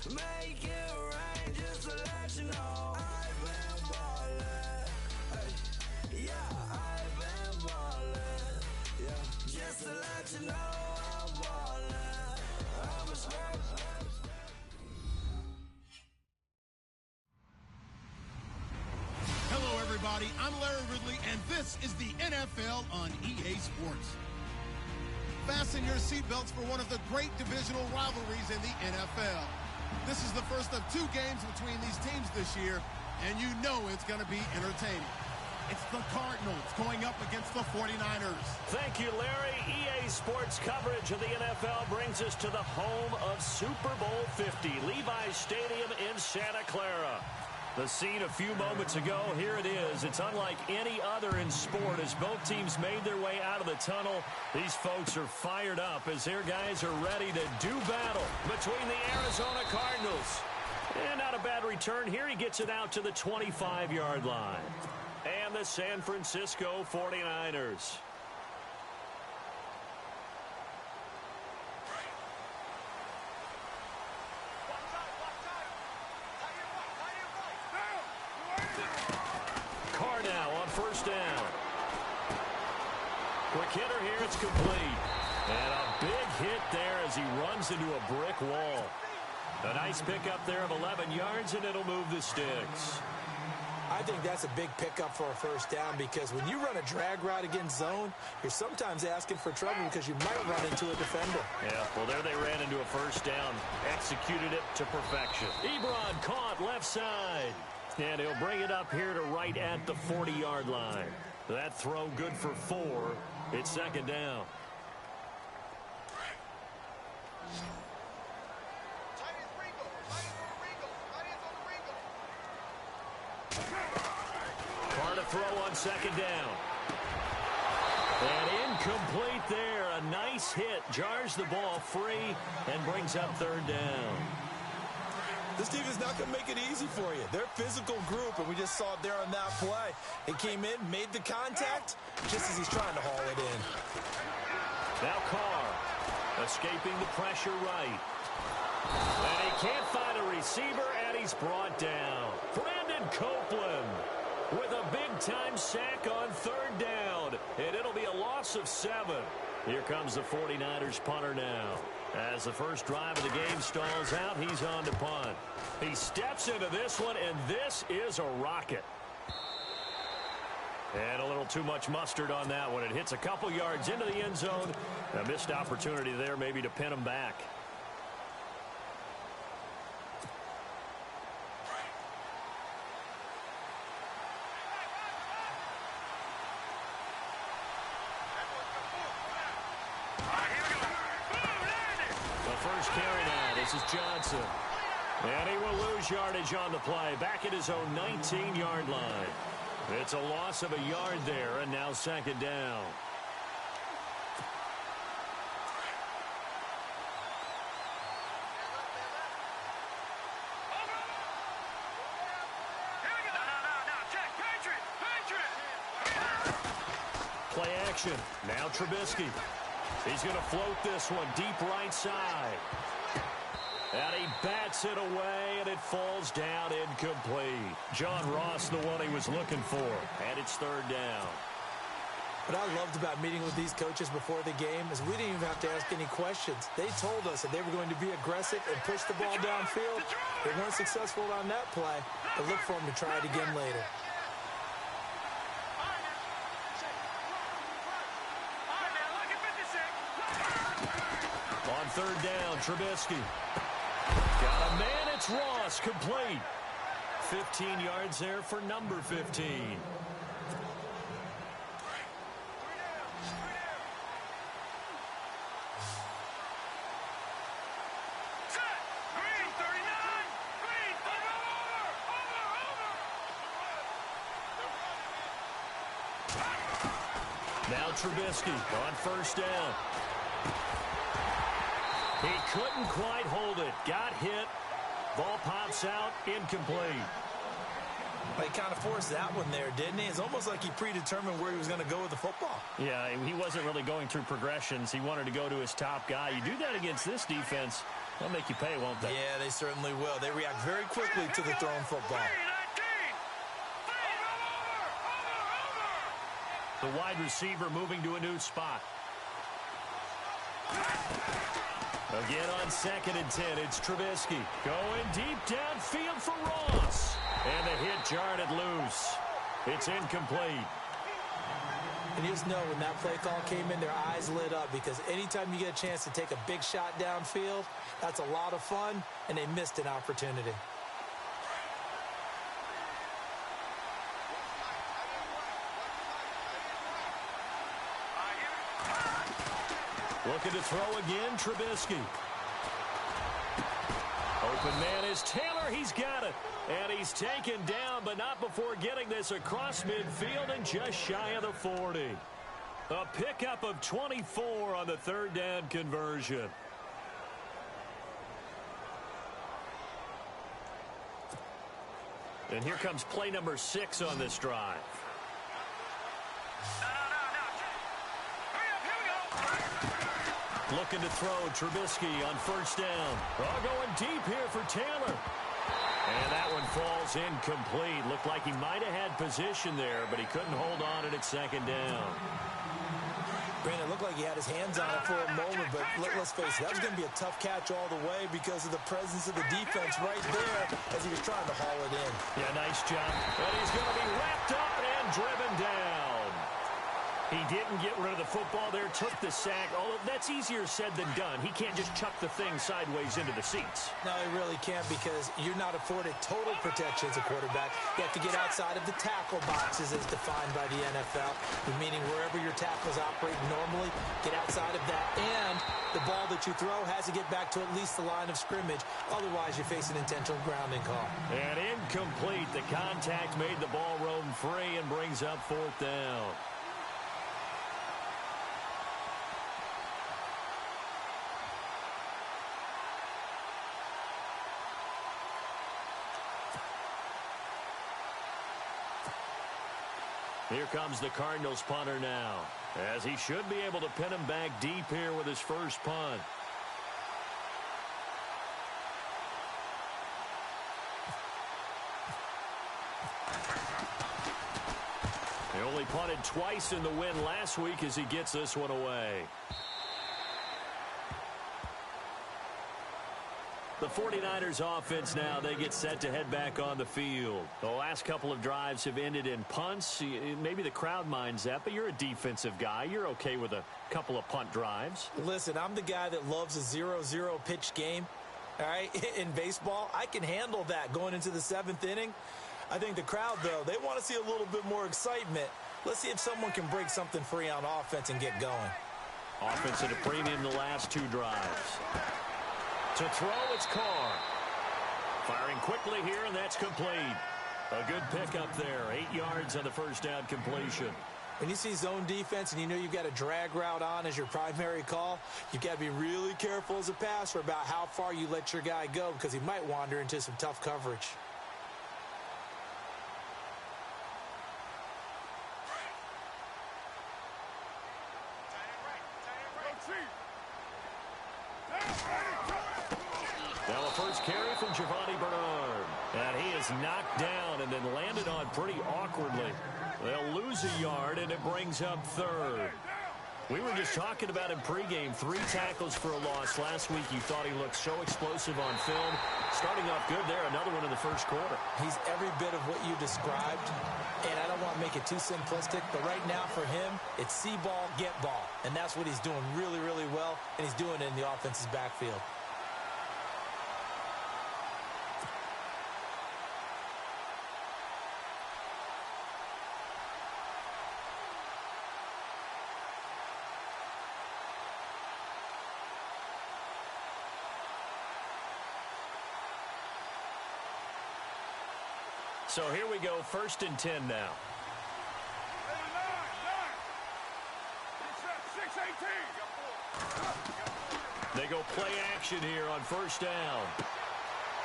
Make it rain just to let you know I've been ballin'. Hey, yeah, I've been ballin'. Yeah, just to let you know I'm ballin'. I'm a smash. Hello, everybody. I'm Larry Ridley, and this is the NFL on EA Sports. Fasten your seatbelts for one of the great divisional rivalries in the NFL. This is the first of two games between these teams this year, and you know it's going to be entertaining. It's the Cardinals going up against the 49ers. Thank you, Larry. EA Sports coverage of the NFL brings us to the home of Super Bowl 50, Levi's Stadium in Santa Clara. The scene a few moments ago, here it is. It's unlike any other in sport as both teams made their way out of the tunnel. These folks are fired up as their guys are ready to do battle between the Arizona Cardinals. And not a bad return here. He gets it out to the 25-yard line. And the San Francisco 49ers. Carr now on first down. Quick hitter here, it's complete. And a big hit there as he runs into a brick wall. A nice pickup there of 11 yards, and it'll move the sticks. I think that's a big pickup for a first down because when you run a drag route against zone, you're sometimes asking for trouble because you might run into a defender. Yeah, well, there they ran into a first down. Executed it to perfection. Ebron caught left side. And he'll bring it up here to right at the 40-yard line. That throw good for 4. It's second down. Carr to throw on second down. And incomplete there. A nice hit. Jars the ball free and brings up third down. This team is not going to make it easy for you. They're a physical group, and we just saw it there on that play. He came in, made the contact, just as he's trying to haul it in. Now Carr escaping the pressure right. And he can't find a receiver, and he's brought down. Brandon Copeland with a big-time sack on third down. And it'll be a loss of 7. Here comes the 49ers punter now. As the first drive of the game stalls out, he's on to punt. He steps into this one, and this is a rocket. And a little too much mustard on that one. It hits a couple yards into the end zone. A missed opportunity there maybe to pin him back. Carry now. This is Johnson. And he will lose yardage on the play. Back at his own 19-yard line. It's a loss of a yard there, and now second down. Play action. Now Trubisky. He's going to float this one deep right side. And he bats it away, and it falls down incomplete. John Ross, the one he was looking for. And it's third down. What I loved about meeting with these coaches before the game is we didn't even have to ask any questions. They told us that they were going to be aggressive and push the ball downfield. They weren't successful on that play, but look for them to try it again later. Third down, Trubisky. Got a man, it's Ross, complete. 15 yards there for number 15. Now Trubisky on first down. He couldn't quite hold it. Got hit. Ball pops out. Incomplete. He kind of forced that one there, didn't he? It's almost like he predetermined where he was going to go with the football. Yeah, he wasn't really going through progressions. He wanted to go to his top guy. You do that against this defense, They'll make you pay, won't they? Yeah, they certainly will. They react very quickly to the thrown football. The wide receiver moving to a new spot. Again on 2nd and 10, it's Trubisky. Going deep downfield for Ross. And the hit jarred loose. It's incomplete. And you just know when that play call came in, their eyes lit up because anytime you get a chance to take a big shot downfield, that's a lot of fun, and they missed an opportunity. Looking to throw again, Trubisky. Open man is Taylor. He's got it. And he's taken down, but not before getting this across midfield and just shy of the 40. A pickup of 24 on the 3rd down conversion. And here comes play number 6 on this drive. Looking to throw, Trubisky on 1st down. Oh, going deep here for Taylor. And that one falls incomplete. Looked like he might have had position there, but he couldn't hold on it at 2nd down. Brandon, it looked like he had his hands on it for a moment, but let's face it, that was going to be a tough catch all the way because of the presence of the defense right there as he was trying to haul it in. Yeah, nice job. And he's going to be wrapped up and driven down. He didn't get rid of the football there, took the sack. Although that's easier said than done. He can't just chuck the thing sideways into the seats. No, he really can't because you're not afforded total protection as a quarterback. You have to get outside of the tackle boxes as defined by the NFL, meaning wherever your tackles operate normally, get outside of that. And the ball that you throw has to get back to at least the line of scrimmage. Otherwise, you face an intentional grounding call. And incomplete. The contact made the ball roam free and brings up 4th down. Here comes the Cardinals punter now, as he should be able to pin him back deep here with his first punt. He only punted twice in the win last week as he gets this one away. The 49ers offense now, they get set to head back on the field. The last couple of drives have ended in punts. Maybe the crowd minds that, but you're a defensive guy. You're okay with a couple of punt drives. Listen, I'm the guy that loves a 0-0 pitch game. All right, in baseball, I can handle that going into the 7th inning. I think the crowd, though, they want to see a little bit more excitement. Let's see if someone can break something free on offense and get going. Offense at a premium the last 2 drives. To throw, it's Carr. Firing quickly here, and that's complete. A good pickup there. 8 yards on the 1st down completion. When you see zone defense and you know you've got a drag route on as your primary call, you've got to be really careful as a passer about how far you let your guy go because he might wander into some tough coverage. Now a first carry from Giovanni Bernard. And he is knocked down and then landed on pretty awkwardly. They'll lose a yard, and it brings up 3rd. We were just talking about him pregame. 3 tackles for a loss. Last week you thought he looked so explosive on film. Starting off good there. Another one in the 1st quarter. He's every bit of what you described. And I don't want to make it too simplistic, but right now for him, it's see ball, get ball. And that's what he's doing really, really well, and he's doing it in the offense's backfield. So here we go, 1st and 10 now. They go play action here on 1st down.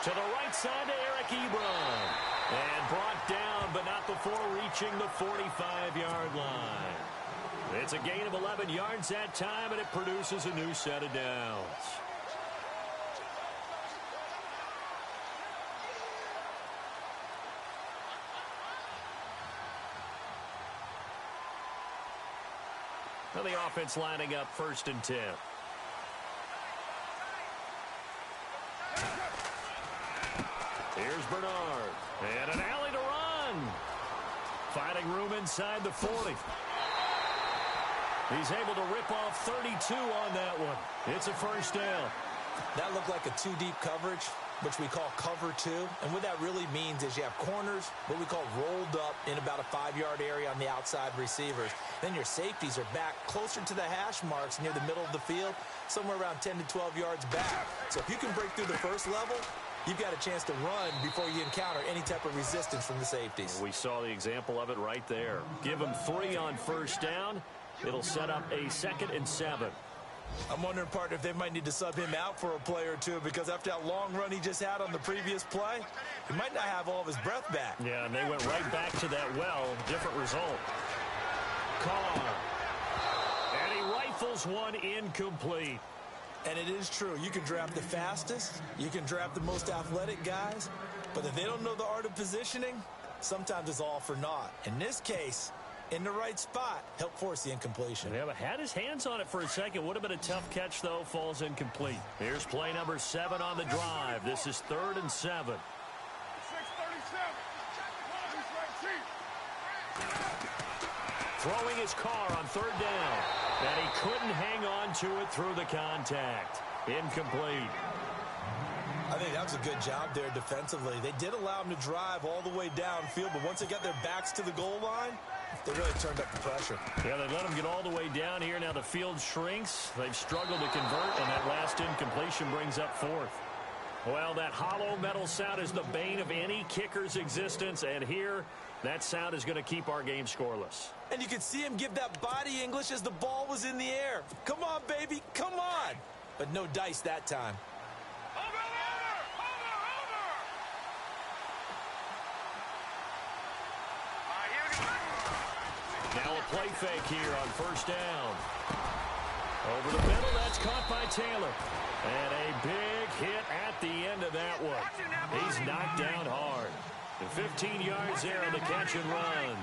To the right side to Eric Ebron. And brought down, but not before reaching the 45-yard line. It's a gain of 11 yards that time, and it produces a new set of downs. And the offense lining up 1st and 10. Here's Bernard. And an alley to run. Finding room inside the 40. He's able to rip off 32 on that one. It's a 1st down. That looked like a 2-deep coverage, which we call cover 2. And what that really means is you have corners, what we call rolled up in about a 5-yard area on the outside receivers. Then your safeties are back closer to the hash marks near the middle of the field, somewhere around 10 to 12 yards back. So if you can break through the first level, you've got a chance to run before you encounter any type of resistance from the safeties. We saw the example of it right there. Give him 3 on 1st down. It'll set up a 2nd and 7. I'm wondering, partner, if they might need to sub him out for a play or two, because after that long run he just had on the previous play, he might not have all of his breath back. Yeah, and they went right back to that well. Different result. Carr. And he rifles one incomplete. And it is true. You can draft the fastest. You can draft the most athletic guys. But if they don't know the art of positioning, sometimes it's all for naught. In this case, in the right spot, help force the incompletion. Yeah, but had his hands on it for a second. Would have been a tough catch, though. Falls incomplete. Here's play number 7 on the drive. This is 3rd and 7. Throwing his car on 3rd down. And he couldn't hang on to it through the contact. Incomplete. I think that was a good job there defensively. They did allow him to drive all the way downfield, but once they got their backs to the goal line, they really turned up the pressure. Yeah, they let him get all the way down here. Now the field shrinks. They've struggled to convert, and that last incompletion brings up 4th. Well, that hollow metal sound is the bane of any kicker's existence, and here, that sound is going to keep our game scoreless. And you could see him give that body English as the ball was in the air. Come on, baby, come on. But no dice that time. Now a play fake here on 1st down. Over the middle, that's caught by Taylor. And a big hit at the end of that one. He's knocked down hard. And 15 yards there on the catch and run.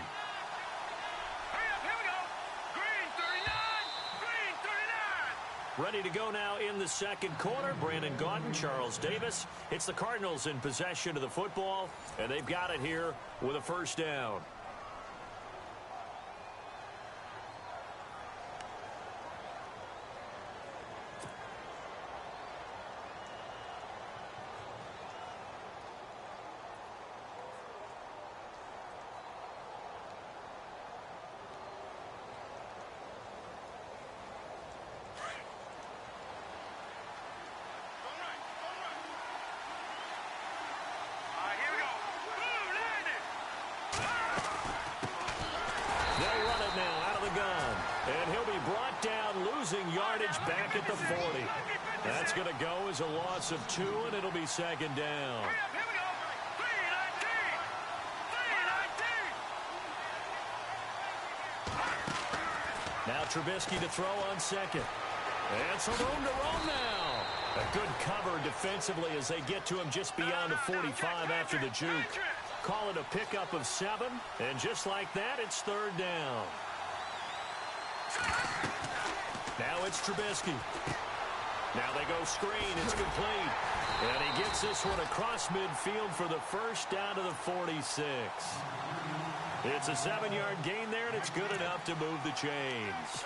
Ready to go now in the 2nd quarter. Brandon Gaudin, Charles Davis. It's the Cardinals in possession of the football, and they've got it here with a 1st down. Yardage back at the 40. That's going to go as a loss of 2, and it'll be 2nd down. Now Trubisky to throw on 2nd. And some room to roam now. A good cover defensively as they get to him just beyond the 45 after the juke. Call it a pickup of 7, and just like that, it's 3rd down. Now it's Trubisky. Now they go screen. It's complete. And he gets this one across midfield for the 1st down to the 46. It's a 7-yard gain there, and it's good enough to move the chains.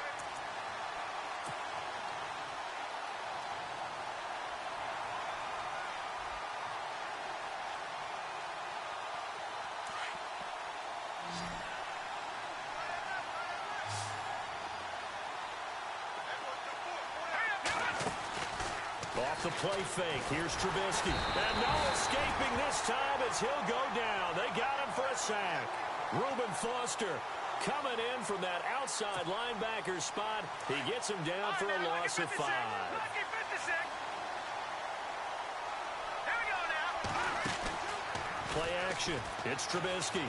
Off the play fake. Here's Trubisky. And no escaping this time as he'll go down. They got him for a sack. Reuben Foster coming in from that outside linebacker spot. He gets him down for a loss of 5. Play action. It's Trubisky.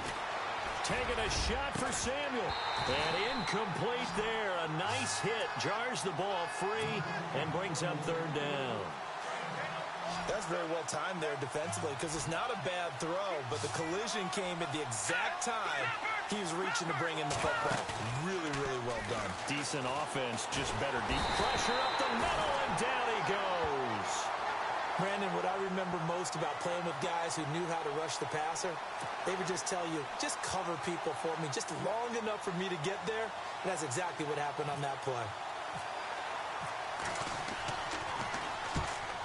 Taking a shot for Samuel. And incomplete there. A nice hit. Jars the ball free and brings up 3rd down. That's very well timed there defensively because it's not a bad throw, but the collision came at the exact time he was reaching to bring in the football. Really, really well done. Decent offense, just better deep pressure up the middle, and down he goes. Brandon, what I remember most about playing with guys who knew how to rush the passer, they would just tell you, just cover people for me, just long enough for me to get there. And that's exactly what happened on that play.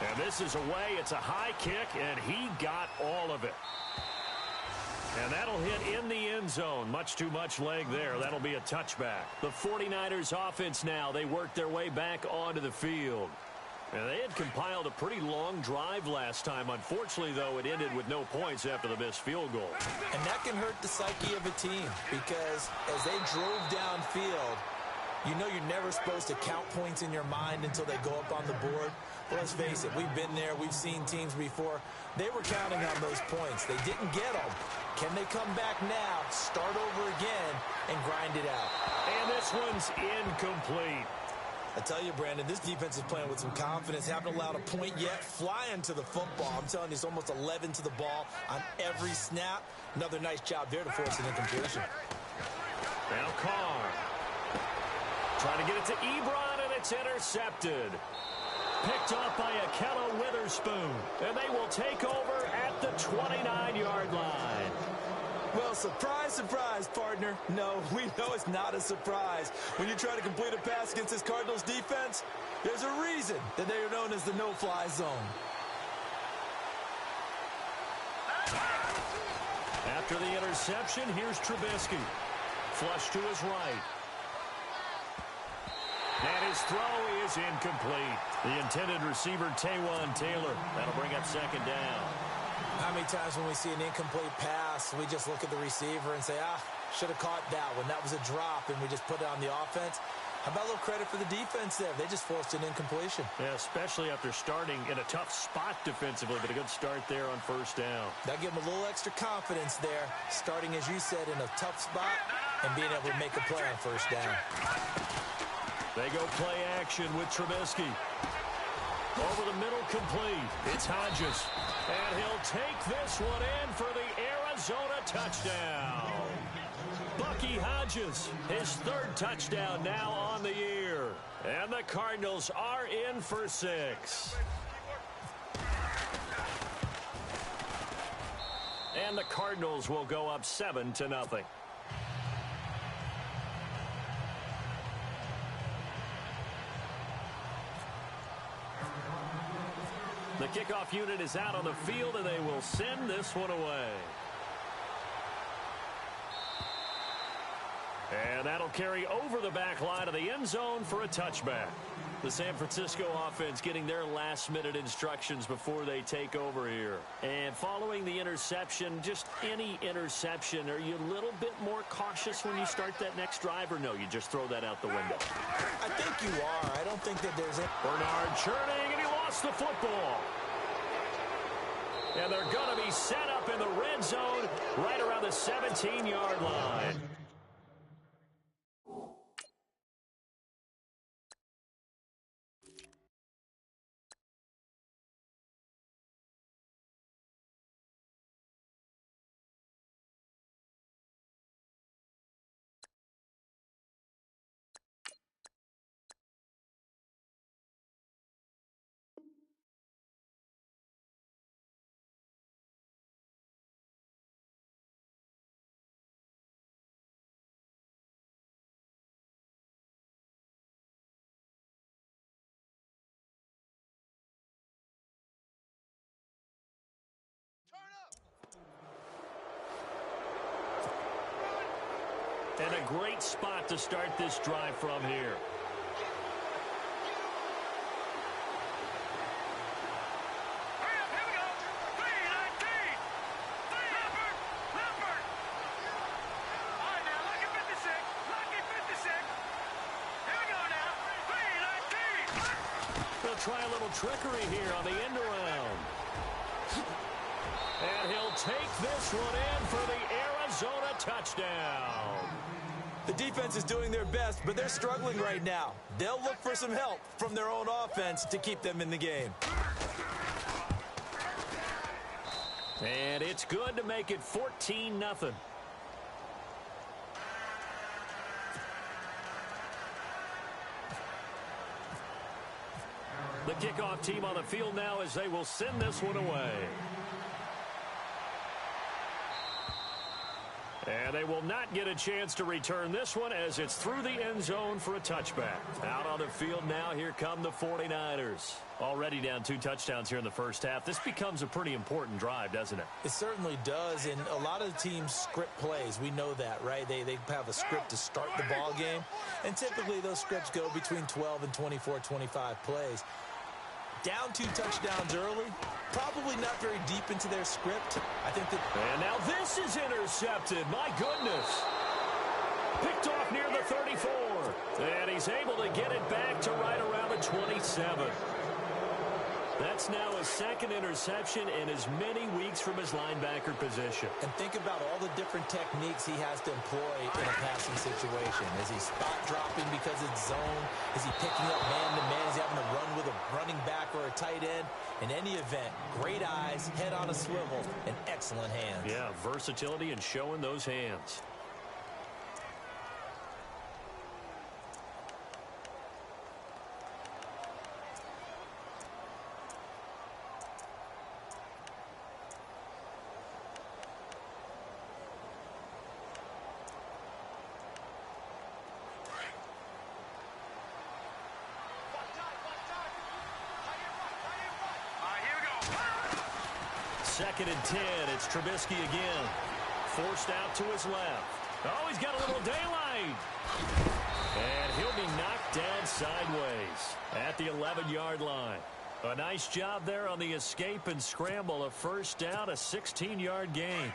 And this is away. It's a high kick, and he got all of it. And that'll hit in the end zone. Much too much leg there. That'll be a touchback. The 49ers offense now, they work their way back onto the field. And they had compiled a pretty long drive last time. Unfortunately, though, it ended with no points after the missed field goal. And that can hurt the psyche of a team because as they drove downfield, you know you're never supposed to count points in your mind until they go up on the board. But let's face it, we've been there. We've seen teams before. They were counting on those points. They didn't get them. Can they come back now, start over again, and grind it out? And this one's incomplete. I tell you, Brandon, this defense is playing with some confidence. Haven't allowed a point yet. Flying to the football. I'm telling you, it's almost 11 to the ball on every snap. Another nice job there to force an incompletion. Now Carr. Trying to get it to Ebron, and it's intercepted. Picked off by Ahkello Witherspoon. And they will take over at the 29-yard line. Well, surprise, surprise, partner. No, we know it's not a surprise. When you try to complete a pass against this Cardinals defense, there's a reason that they are known as the no-fly zone. After the interception, here's Trubisky. Flush to his right. And his throw is incomplete. The intended receiver, Taywan Taylor. That'll bring up second down. How many times when we see an incomplete pass, we just look at the receiver and say, should have caught that one. That was a drop, and we just put it on the offense. How about a little credit for the defense there? They just forced an incompletion. Yeah, especially after starting in a tough spot defensively, but a good start there on first down. That'll give them a little extra confidence there, starting, as you said, in a tough spot and being able to make a play on first down. They go play action with Trubisky. Over the middle, complete. It's Hodges. And he'll take this one in for the Arizona touchdown. Bucky Hodges, his third touchdown now on the year. And the Cardinals are in for 6. And the Cardinals will go up 7-0. The kickoff unit is out on the field, and they will send this one away. And that'll carry over the back line of the end zone for a touchback. The San Francisco offense getting their last-minute instructions before they take over here. And following the interception, just any interception, are you a little bit more cautious when you start that next drive, or no, you just throw that out the window? I think you are. I don't think that there's a... Bernard churning, and he lost the football. And they're going to be set up in the red zone right around the 17-yard line. And a great spot to start this drive from here. They'll try a little trickery here on the end around. And he'll take this one in for the Arizona touchdown. The defense is doing their best, but they're struggling right now. They'll look for some help from their own offense to keep them in the game. And it's good to make it 14-0. The kickoff team on the field now as they will send this one away. And they will not get a chance to return this one as it's through the end zone for a touchback. Out on the field now, here come the 49ers. Already down 2 touchdowns here in the first half. This becomes a pretty important drive, doesn't it? It certainly does, and a lot of the teams script plays. We know that, right? They have a script to start the ball game, and typically those scripts go between 12 and 24, 25 plays. Down 2 touchdowns early, probably not very deep into their script. I think that... And now this is intercepted. My goodness. Picked off near the 34. And he's able to get it back to right around the 27. That's now his second interception in as many weeks from his linebacker position. And think about all the different techniques he has to employ in a passing situation. Is he spot dropping because it's zone? Is he picking up man-to-man? Is he having to run with a running back or a tight end? In any event, great eyes, head on a swivel, and excellent hands. Yeah, versatility and showing those hands. Second and 10. It's Trubisky again. Forced out to his left. Oh, he's got a little daylight. And he'll be knocked down sideways at the 11-yard line. A nice job there on the escape and scramble. A first down, a 16-yard gain.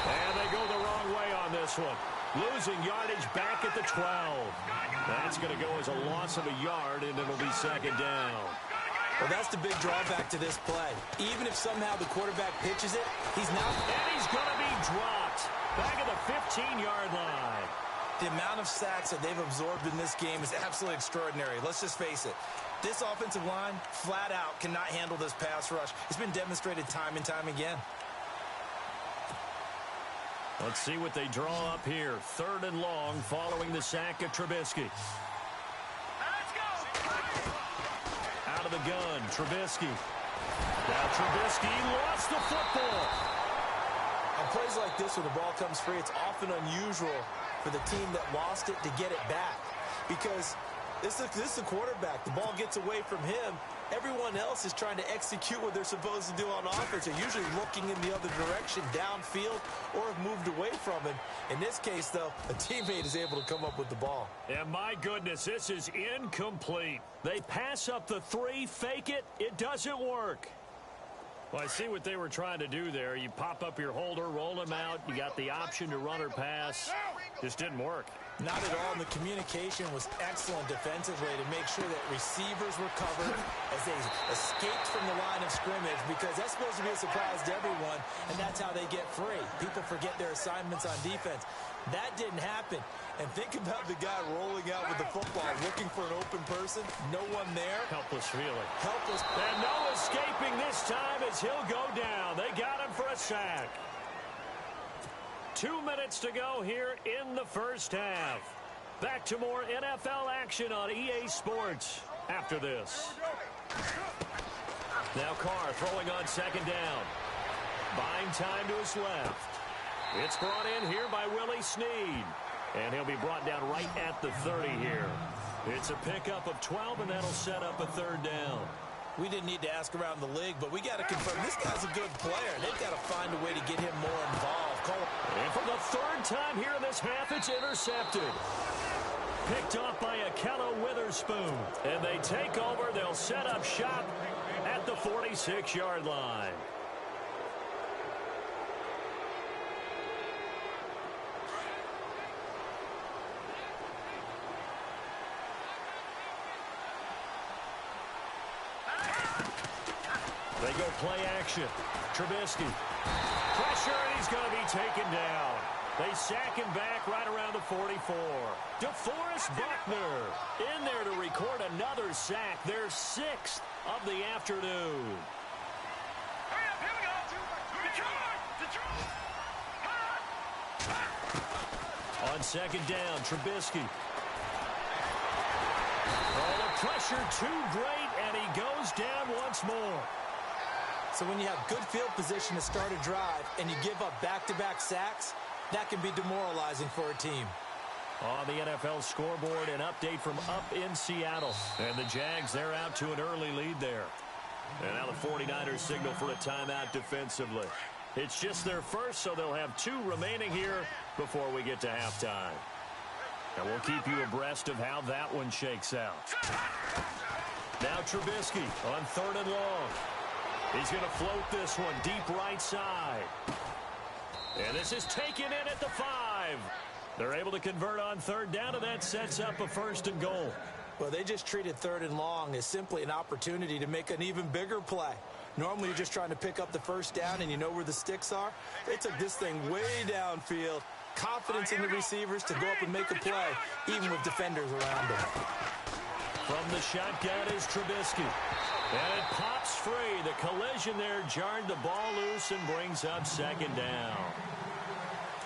And they go the wrong way on this one. Losing yardage back at the 12. That's going to go as a loss of a yard, and it'll be second down. Well, that's the big drawback to this play. Even if somehow the quarterback pitches it, he's now... And he's going to be dropped back at the 15-yard line. The amount of sacks that they've absorbed in this game is absolutely extraordinary. Let's just face it. This offensive line, flat out, cannot handle this pass rush. It's been demonstrated time and time again. Let's see what they draw up here. 3rd and long following the sack of Trubisky. Let's go! Out of the gun, Trubisky. Now Trubisky lost the football. On plays like this where the ball comes free, it's often unusual for the team that lost it to get it back. Because this is the quarterback. The ball gets away from him. Everyone else is trying to execute what they're supposed to do on offense. They're usually looking in the other direction, downfield, or have moved away from him. In this case, though, a teammate is able to come up with the ball. And my goodness, this is incomplete. They pass up the 3, fake it. It doesn't work. Well, I see what they were trying to do there. You pop up your holder, roll him out. You got the option to run or pass. Just didn't work. Not at all. And the communication was excellent defensively to make sure that receivers were covered as they escaped from the line of scrimmage, because that's supposed to be a surprise to everyone, and that's how they get free. People forget their assignments on defense. That didn't happen. And think about the guy rolling out with the football, looking for an open person. No one there. Helpless feeling. Helpless. And no escaping this time as he'll go down. They got him for a sack. 2 minutes to go here in the first half. Back to more NFL action on EA Sports after this. Now Carr throwing on second down. Buying time to his left. It's brought in here by Willie Snead. And he'll be brought down right at the 30 here. It's a pickup of 12, and that'll set up a 3rd down. We didn't need to ask around the league, but we got to confirm this guy's a good player. They've got to find a way to get him more involved. And for the 3rd time here in this half, it's intercepted. Picked off by Ahkello Witherspoon. And they take over. They'll set up shop at the 46-yard line. They go play action. Trubisky. Pressure, and he's going to be taken down. They sack him back right around the 44. DeForest Buckner in there to record another sack, their 6th of the afternoon. On second down, Trubisky. Oh, the pressure too great, and he goes down once more. So when you have good field position to start a drive and you give up back-to-back sacks, that can be demoralizing for a team. On the NFL scoreboard, an update from up in Seattle. And the Jags, they're out to an early lead there. And now the 49ers signal for a timeout defensively. It's just their first, so they'll have 2 remaining here before we get to halftime. And we'll keep you abreast of how that one shakes out. Now Trubisky on 3rd and long. He's going to float this one deep right side. And this is taken in at the 5. They're able to convert on 3rd down, and that sets up a 1st and goal. Well, they just treated 3rd and long as simply an opportunity to make an even bigger play. Normally, you're just trying to pick up the 1st down, and you know where the sticks are. They took this thing way downfield. Confidence in the receivers to go up and make a play, even with defenders around them. From the shotgun is Trubisky. And it pops free. The collision there jarred the ball loose and brings up 2nd down.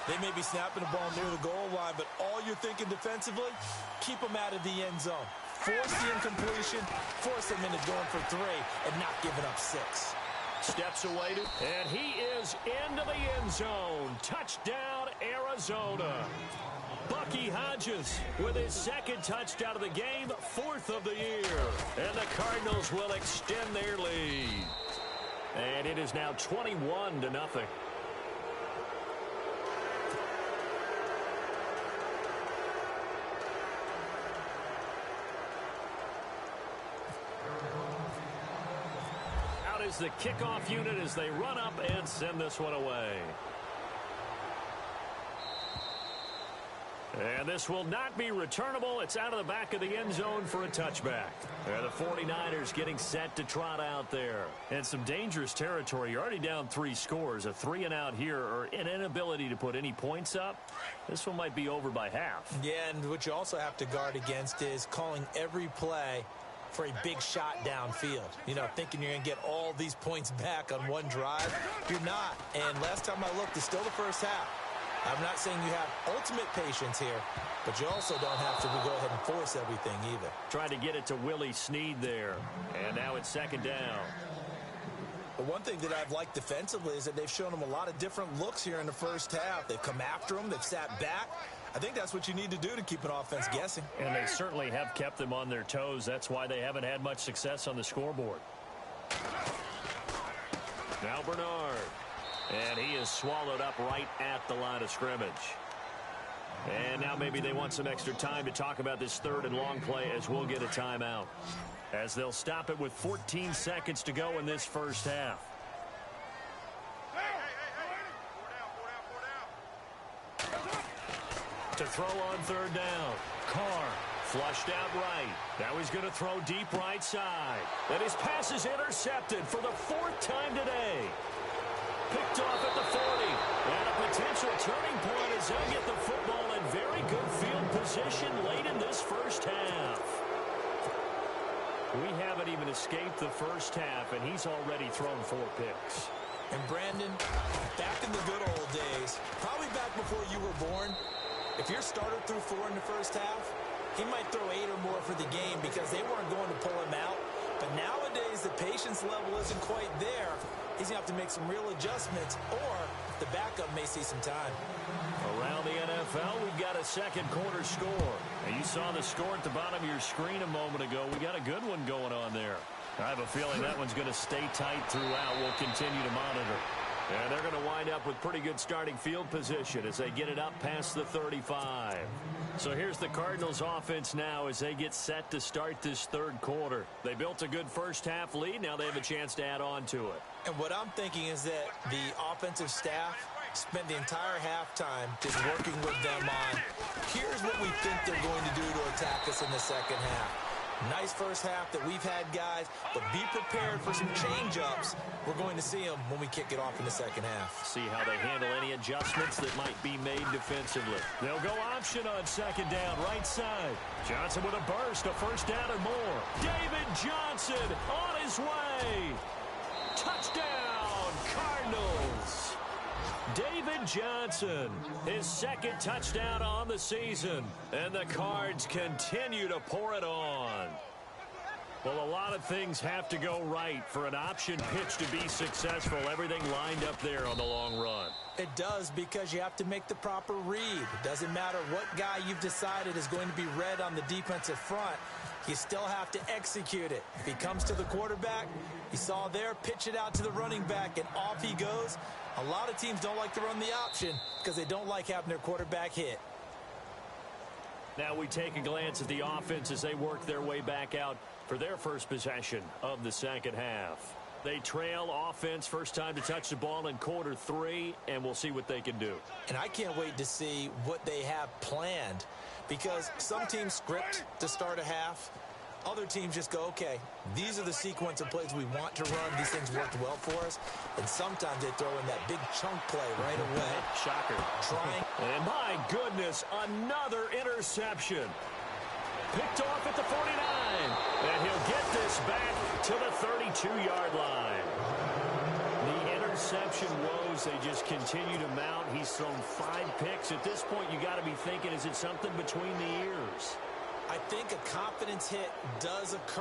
They may be snapping the ball near the goal line, but all you're thinking defensively, keep them out of the end zone. Force the incompletion, force them into going for 3, and not giving up 6. Steps away, and he is into the end zone. Touchdown, Arizona. Bucky Hodges with his 2nd touchdown of the game, 4th of the year. And the Cardinals will extend their lead. And it is now 21-0. Out is the kickoff unit as they run up and send this one away. And this will not be returnable. It's out of the back of the end zone for a touchback. And the 49ers getting set to trot out there. And some dangerous territory. You're already down 3 scores. A 3-and-out here, or an inability to put any points up. This one might be over by half. Yeah, and what you also have to guard against is calling every play for a big shot downfield. You know, thinking you're going to get all these points back on one drive. You're not. And last time I looked, it's still the first half. I'm not saying you have ultimate patience here, but you also don't have to go ahead and force everything either. Trying to get it to Willie Snead there. And now it's 2nd down. But one thing that I've liked defensively is that they've shown them a lot of different looks here in the first half. They've come after them. They've sat back. I think that's what you need to do to keep an offense guessing. And they certainly have kept them on their toes. That's why they haven't had much success on the scoreboard. Now Bernard. And he is swallowed up right at the line of scrimmage. And now maybe they want some extra time to talk about this 3rd and long play as we'll get a timeout. As they'll stop it with 14 seconds to go in this first half. To throw on 3rd down. Carr flushed out right. Now he's going to throw deep right side. And his pass is intercepted for the 4th time today. Picked off at the 40. And a potential turning point as they get the football in very good field position late in this first half. We haven't even escaped the first half, and he's already thrown 4 picks. And Brandon, back in the good old days, probably back before you were born, if your starter threw 4 in the first half, he might throw 8 or more for the game because they weren't going to pull him out. But nowadays, the patience level isn't quite there. He's going to have to make some real adjustments, or the backup may see some time. Around the NFL, we've got a 2nd quarter score. And you saw the score at the bottom of your screen a moment ago. We got a good one going on there. I have a feeling that one's going to stay tight throughout. We'll continue to monitor. And they're going to wind up with pretty good starting field position as they get it up past the 35. So here's the Cardinals offense now as they get set to start this 3rd quarter. They built a good first half lead. Now they have a chance to add on to it. And what I'm thinking is that the offensive staff spent the entire halftime just working with them on, here's what we think they're going to do to attack us in the second half. Nice first half that we've had, guys, but be prepared for some change-ups. We're going to see them when we kick it off in the second half. See how they handle any adjustments that might be made defensively. They'll go option on second down, right side. Johnson with a burst, a first down or more. David Johnson on his way. Touchdown, Cardinals. David Johnson, his second touchdown on the season. And the Cards continue to pour it on. Well, a lot of things have to go right for an option pitch to be successful. Everything lined up there on the long run. It does, because you have to make the proper read. It doesn't matter what guy you've decided is going to be read on the defensive front. You still have to execute it. If he comes to the quarterback, you saw there, pitch it out to the running back, and off he goes. A lot of teams don't like to run the option because they don't like having their quarterback hit. Now we take a glance at the offense as they work their way back out for their first possession of the second half. They trail offense, first time to touch the ball in quarter 3, and we'll see what they can do. And I can't wait to see what they have planned, because some teams script to start a half. Other teams just go, okay, these are the sequence of plays we want to run. These things worked well for us. And sometimes they throw in that big chunk play right away. Shocker. Trying. And my goodness, another interception. Picked off at the 49. And he'll get this back to the 32-yard line. The interception woes, they just continue to mount. He's thrown 5 picks. At this point, you got to be thinking, is it something between the ears? I think a confidence hit does occur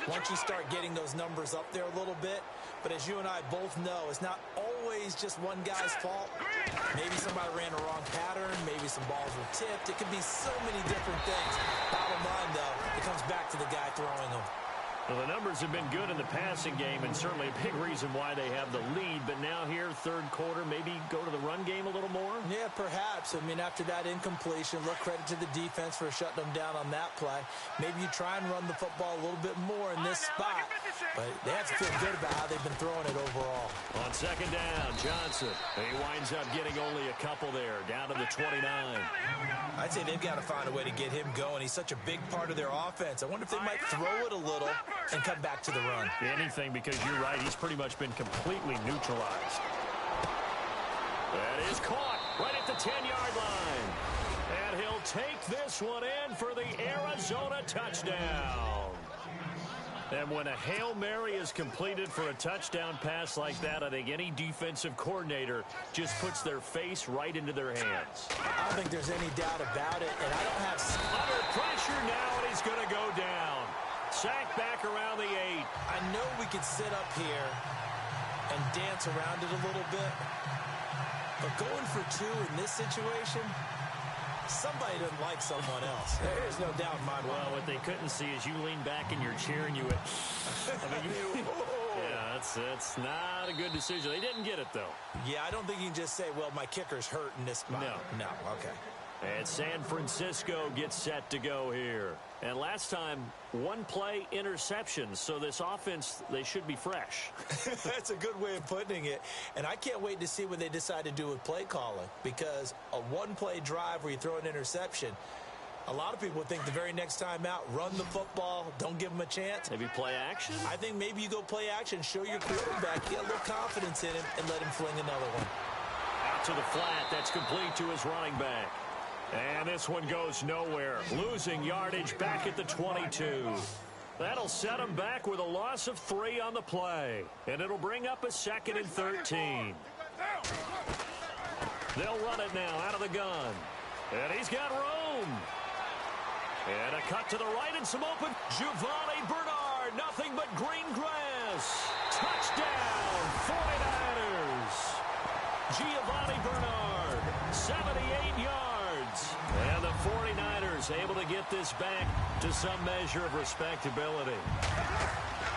once you start getting those numbers up there a little bit. But as you and I both know, it's not always just one guy's fault. Maybe somebody ran a wrong pattern. Maybe some balls were tipped. It could be so many different things. Bottom line, though, it comes back to the guy throwing them. Well, the numbers have been good in the passing game, and certainly a big reason why they have the lead. But now here, third quarter, maybe go to the run game a little more? Yeah, perhaps. I mean, after that incompletion, look, credit to the defense for shutting them down on that play. Maybe you try and run the football a little bit more in this spot. But they have to feel good about how they've been throwing it overall. On second down, Johnson. He winds up getting only a couple there, down to the 29. I'd say they've got to find a way to get him going. He's such a big part of their offense. I wonder if they might throw it a little and come back to the run. Anything, because you're right, he's pretty much been completely neutralized. That is caught right at the 10-yard line. And he'll take this one in for the Arizona touchdown. And when a Hail Mary is completed for a touchdown pass like that, I think any defensive coordinator just puts their face right into their hands. I don't think there's any doubt about it, and I don't have... Under pressure now, and he's going to go down. Sacked back around the 8. I know we could sit up here and dance around it a little bit, but going for 2 in this situation, somebody doesn't like someone else. There's no doubt in my mind. Well, what they couldn't see is you lean back and you're cheering. You went, I mean, yeah, that's not a good decision. They didn't get it, though. Yeah, I don't think you can just say, well, my kicker's hurt in this spot. No, okay. And San Francisco gets set to go here. And last time, 1 play interceptions. So this offense, they should be fresh. That's a good way of putting it. And I can't wait to see what they decide to do with play calling. Because a 1-play drive where you throw an interception, a lot of people think the very next time out, run the football, don't give them a chance. Maybe play action? I think maybe you go play action, show your quarterback, get a little confidence in him, and let him fling another one. Out to the flat. That's complete to his running back. And this one goes nowhere. Losing yardage back at the 22. That'll set them back with a loss of 3 on the play. And it'll bring up a 2nd and 13. They'll run it now out of the gun. And he's got room. And a cut to the right and some open. Giovanni Bernard, nothing but green grass. Touchdown, 49ers. Giovanni Bernard, 78 yards. And the 49ers able to get this back to some measure of respectability.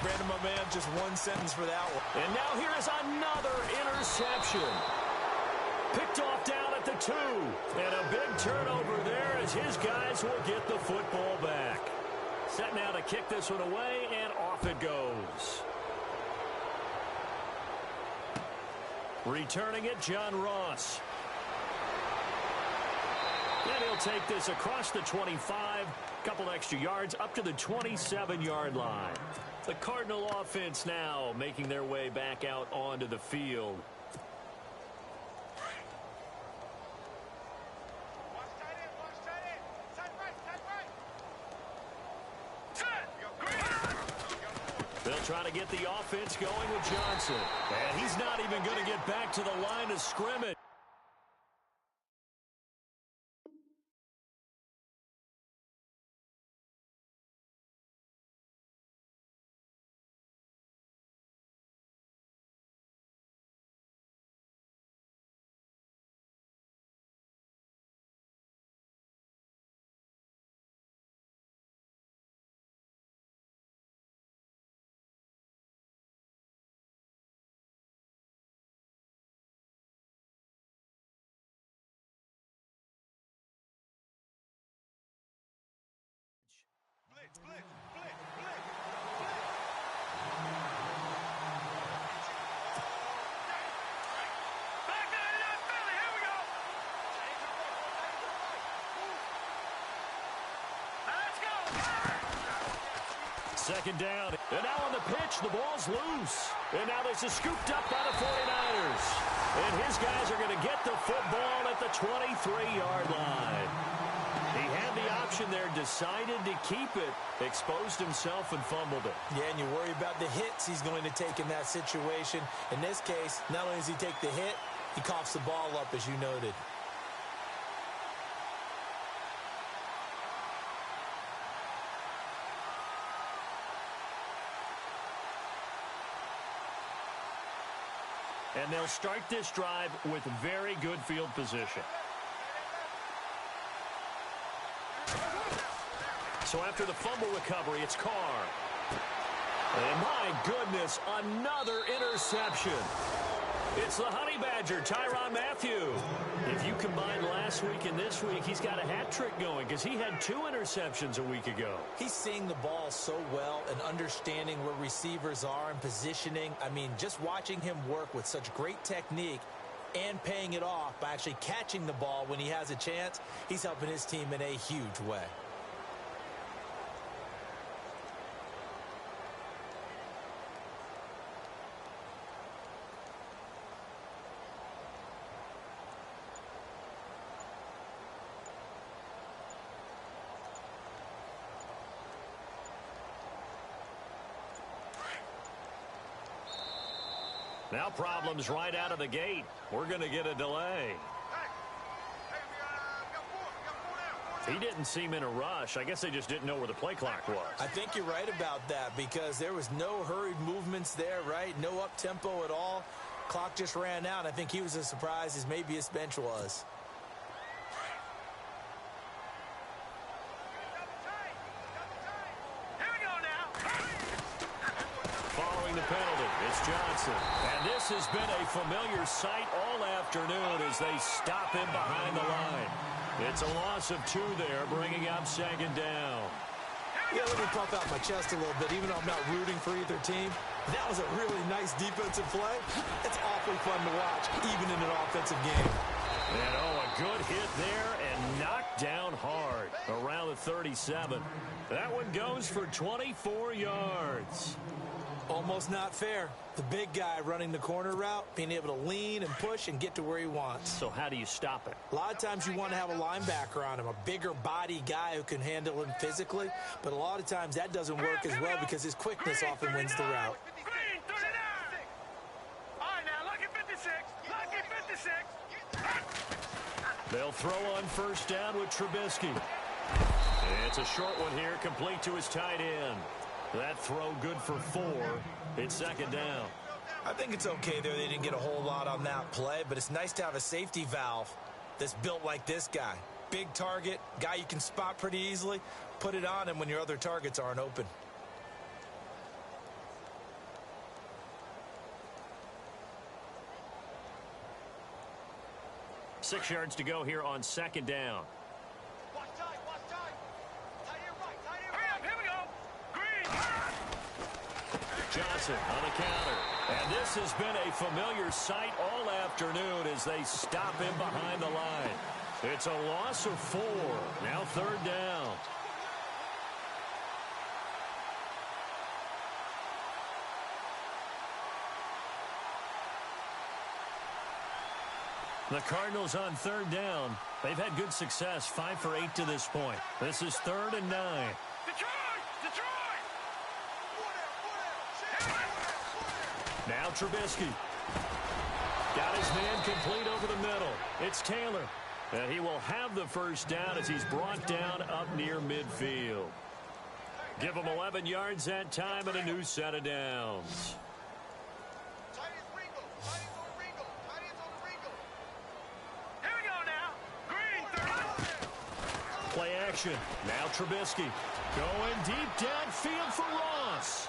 Brandon, my man, just 1 sentence for that one. And now here is another interception. Picked off down at the 2. And a big turnover there as his guys will get the football back. Set now to kick this one away, and off it goes. Returning it, John Ross. And he'll take this across the 25, couple extra yards up to the 27-yard line. The Cardinal offense now making their way back out onto the field. They'll try to get the offense going with Johnson. And he's not even going to get back to the line of scrimmage. Second down. And now on the pitch, the ball's loose. And now this is scooped up by the 49ers. And his guys are going to get the football at the 23-yard line. He had the option there, decided to keep it, exposed himself and fumbled it. Yeah, and you worry about the hits he's going to take in that situation. In this case, not only does he take the hit, he coughs the ball up, as you noted. And they'll start this drive with very good field position. So after the fumble recovery, it's Carr. And my goodness, another interception. It's the Honey Badger, Tyrann Mathieu. If you combine last week and this week, he's got a hat trick going because he had 2 interceptions a week ago. He's seeing the ball so well and understanding where receivers are and positioning. I mean, just watching him work with such great technique and paying it off by actually catching the ball when he has a chance, he's helping his team in a huge way. Now problems right out of the gate. We're going to get a delay. He didn't seem in a rush. I guess they just didn't know where the play clock was. I think you're right about that because there was no hurried movements there, right? No up-tempo at all. Clock just ran out. I think he was as surprised as maybe his bench was. Following the penalty, it's Johnson. And this has been a familiar sight all afternoon as they stop him behind the line. It's a loss of 2 there, bringing up second down. Yeah, let me puff out my chest a little bit, even though I'm not rooting for either team. That was a really nice defensive play. It's awfully fun to watch, even in an offensive game. And, a good hit there and knocked down hard around the 37. That one goes for 24 yards. Almost not fair. The big guy running the corner route, being able to lean and push and get to where he wants. So how do you stop it? A lot of times you want to have a linebacker on him, a bigger body guy who can handle him physically, but a lot of times that doesn't work as well because his quickness often wins the route. Green, 39. All right, now, lucky 56. Lucky 56. They'll throw on first down with Trubisky. It's a short one here, complete to his tight end. That throw good for 4. It's second down. I think it's okay there. They didn't get a whole lot on that play, but it's nice to have a safety valve that's built like this guy. Big target, guy you can spot pretty easily. Put it on him when your other targets aren't open. Six yards to go here on second down. Watch time, watch time. Tight end right, tight end right. Here we go. Green. Johnson on the counter. And this has been a familiar sight all afternoon as they stop him behind the line. It's a loss of 4. Now 3rd down. The Cardinals on 3rd down. They've had good success, 5 for 8 to this point. This is 3rd and 9. Now Trubisky. Got his man complete over the middle. It's Taylor. And he will have the first down as he's brought down up near midfield. Give him 11 yards that time and a new set of downs. Play action. Now Trubisky going deep downfield for Ross.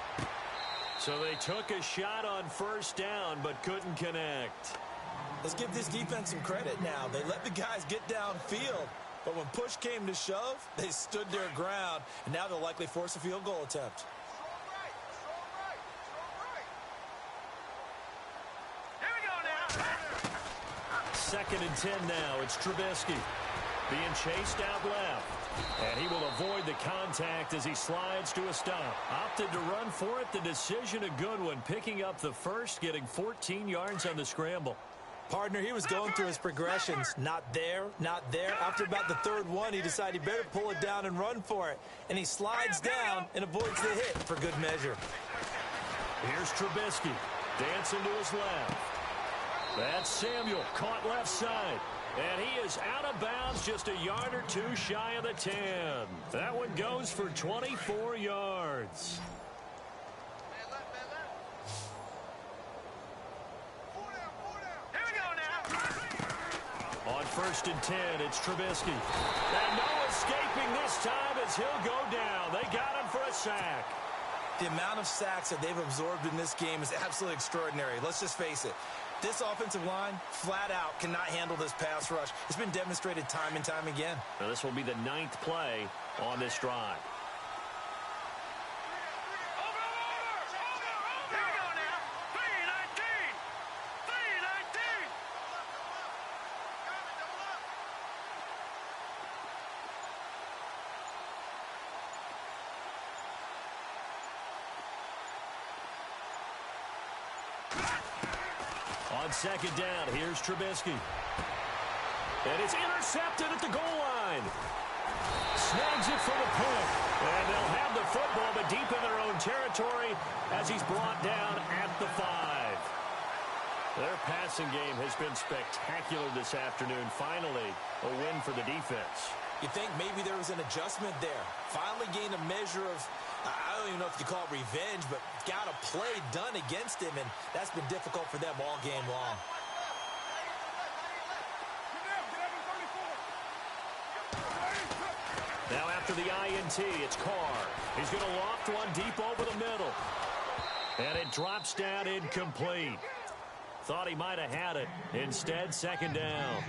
So they took a shot on first down but couldn't connect. Let's give this defense some credit now. They let the guys get downfield, but when push came to shove, they stood their ground, and now they'll likely force a field goal attempt. Here we go now. 2nd and 10 now. It's Trubisky being chased out left. And he will avoid the contact as he slides to a stop. Opted to run for it. The decision a good one. Picking up the first, getting 14 yards on the scramble. Partner, he was going through his progressions. Not there, not there. After about the 3rd one, he decided he better pull it down and run for it. And he slides down and avoids the hit for good measure. Here's Trubisky dancing to his left. That's Samuel, caught left side. And he is out of bounds, just a yard or 2 shy of the 10. That one goes for 24 yards. On 1st and 10, it's Trubisky. And no escaping this time as he'll go down. They got him for a sack. The amount of sacks that they've absorbed in this game is absolutely extraordinary. Let's just face it. This offensive line, flat out, cannot handle this pass rush. It's been demonstrated time and time again. Now this will be the 9th play on this drive. Here we go now. 3-19. 3-19. On 2nd down, here's Trubisky. And it's intercepted at the goal line. Snags it for the pick. And they'll have the football, but deep in their own territory as he's brought down at the 5. Their passing game has been spectacular this afternoon. Finally, a win for the defense. You think maybe there was an adjustment there. Finally gained a measure of, I don't even know if you call it revenge, but got a play done against him, and that's been difficult for them all game long. Now after the INT, it's Carr. He's going to loft one deep over the middle. And it drops down incomplete. Thought he might have had it. Instead, 2nd down.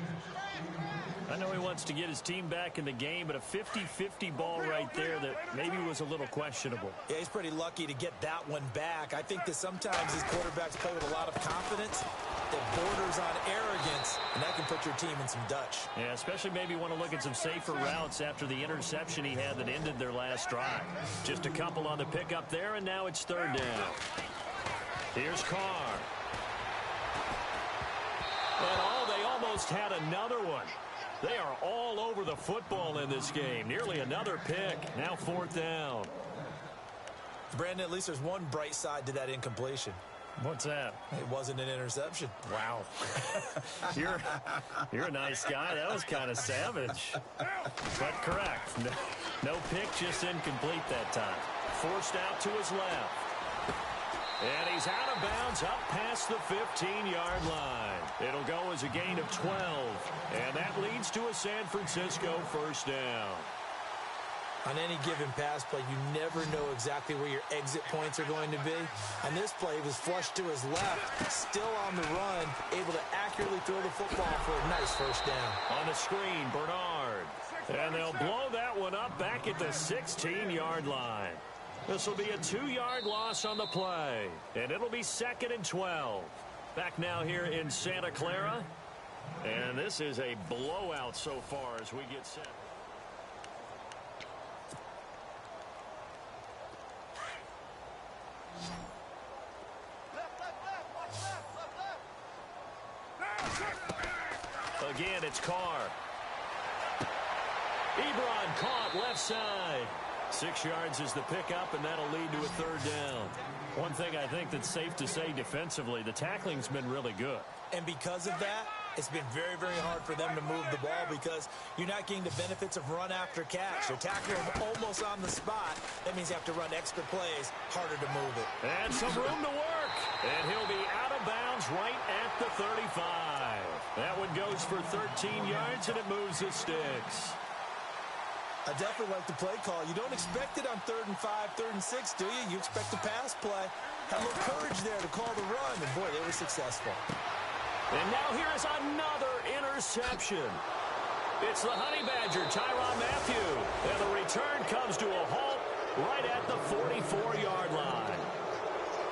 I know he wants to get his team back in the game, but a 50-50 ball right there that maybe was a little questionable. Yeah, he's pretty lucky to get that one back. I think that sometimes these quarterbacks play with a lot of confidence that borders on arrogance, and that can put your team in some Dutch. Yeah, especially maybe want to look at some safer routes after the interception he had that ended their last drive. Just a couple on the pickup there, and now it's 3rd down. Here's Carr. And they almost had another one. They are all over the football in this game. Nearly another pick. Now 4th down. Brandon, at least there's one bright side to that incompletion. What's that? It wasn't an interception. Wow. You're a nice guy. That was kind of savage. But correct. No pick, just incomplete that time. Forced out to his left. And he's out of bounds up past the 15-yard line. It'll go as a gain of 12. And that leads to a San Francisco first down. On any given pass play, you never know exactly where your exit points are going to be. On this play, he was flushed to his left, still on the run, able to accurately throw the football for a nice first down. On the screen, Bernard. And they'll blow that one up back at the 16-yard line. This will be a 2-yard loss on the play. And it'll be 2nd and 12. Back now here in Santa Clara. And this is a blowout so far as we get set. Again, it's Carr. Ebron caught left side. 6 yards is the pickup, and that'll lead to a third down. One thing I think that's safe to say defensively, the tackling's been really good. And because of that, it's been very, very hard for them to move the ball because you're not getting the benefits of run after catch. They're tackling them almost on the spot. That means you have to run extra plays, harder to move it. And some room to work. And he'll be out of bounds right at the 35. That one goes for 13 yards, and it moves the sticks. I definitely like the play call. You don't expect it on 3rd and 5, 3rd and 6, do you? You expect a pass play. Had a little courage there to call the run, and boy, they were successful. And now here is another interception. It's the Honey Badger, Tyrann Mathieu. And the return comes to a halt right at the 44-yard line.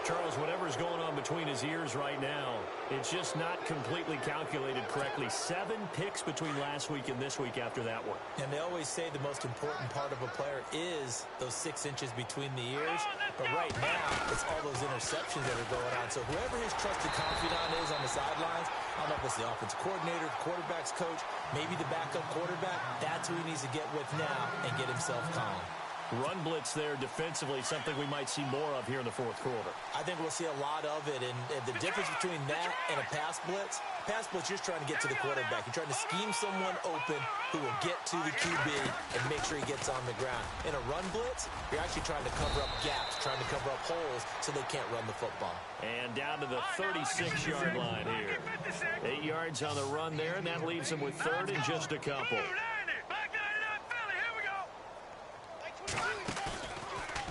Charles, whatever's going on between his ears right now, it's just not completely calculated correctly. 7 picks between last week and this week after that one. And they always say the most important part of a player is those 6 inches between the ears. But right now, it's all those interceptions that are going on. So whoever his trusted confidant is on the sidelines, I don't know if it's the offensive coordinator, the quarterback's coach, maybe the backup quarterback, that's who he needs to get with now and get himself calm. Run blitz there defensively, something we might see more of here in the 4th quarter. I think we'll see a lot of it, and the difference between that and a pass blitz, you're just trying to get to the quarterback. You're trying to scheme someone open who will get to the QB and make sure he gets on the ground. In a run blitz, you're actually trying to cover up gaps, trying to cover up holes so they can't run the football. And down to the 36-yard line here. 8 yards on the run there, and that leaves them with 3rd and just a couple.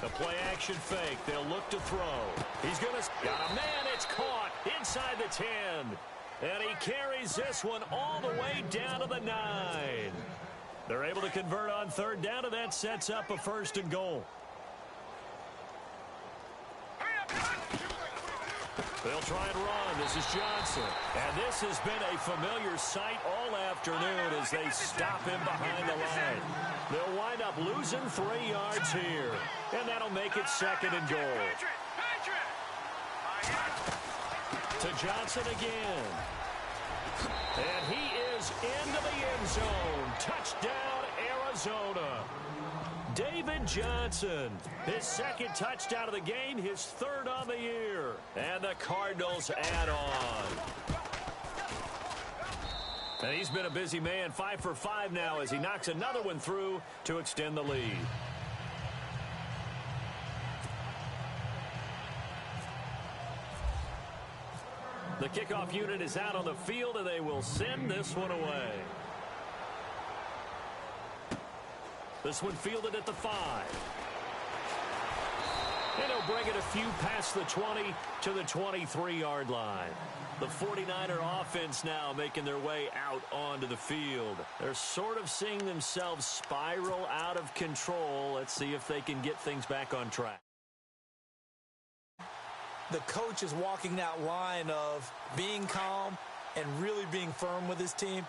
The play-action fake. They'll look to throw. He's going to... Got a man. It's caught inside the 10. And he carries this one all the way down to the 9. They're able to convert on 3rd down, and that sets up a 1st and goal. They'll try and run. This is Johnson. And this has been a familiar sight all afternoon as they stop him behind the line. They'll wind up losing 3 yards here. And that'll make it 2nd and goal. To Johnson again. And he is into the end zone. Touchdown, Arizona. David Johnson, his 2nd touchdown of the game, his 3rd on the year. And the Cardinals add on. And he's been a busy man, 5 for 5 now as he knocks another one through to extend the lead. The kickoff unit is out on the field, and they will send this one away. This one fielded at the 5. And he'll bring it a few past the 20 to the 23-yard line. The 49er offense now making their way out onto the field. They're sort of seeing themselves spiral out of control. Let's see if they can get things back on track. The coach is walking that line of being calm and really being firm with his team.